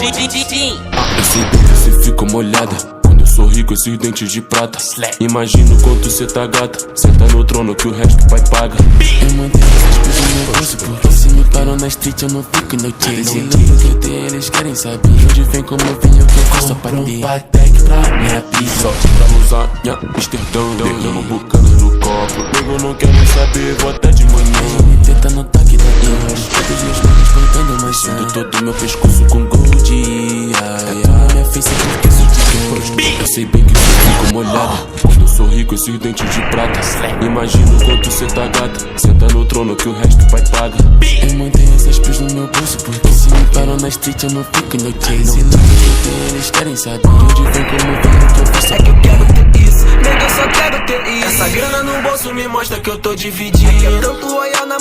Esse bico cê fica molhada quando eu sorri com esses dentes de prata. Imagino quanto cê tá gata, senta no trono que o resto o pai paga. Eu mantenho essas coisas no meu bolso, porque se me param na street eu não fico no chase. Esse louco que eu tenho eles querem saber onde vem, como eu vim, o que eu faço pra ter Patek pra minha pizza. Só pra lasanha, Amsterdã, derramo bucanas no copo. Nego não quer nem saber, vou até de manhã. Me tenta no toque da dor, todos meus manos plantando maçã. Todo meu pescoço com gold. Na minha face eu esqueço de quem. Eu sei bem que cê fica molhada quando eu sorri com esses dentes de prata. Imagino quanto cê tá gata, senta no trono que o resto o pai paga. Eu mantenho essas pilhas no meu bolso, porque se me param na street eu não fico no chase. Esse louco que tem, eles querem saber onde vem, como eu vim, o que eu faço. É que eu quero ter isso, nega, eu só quero ter isso. Essa grana no bolso me mostra que eu tô dividindo. É que é tanto olhar na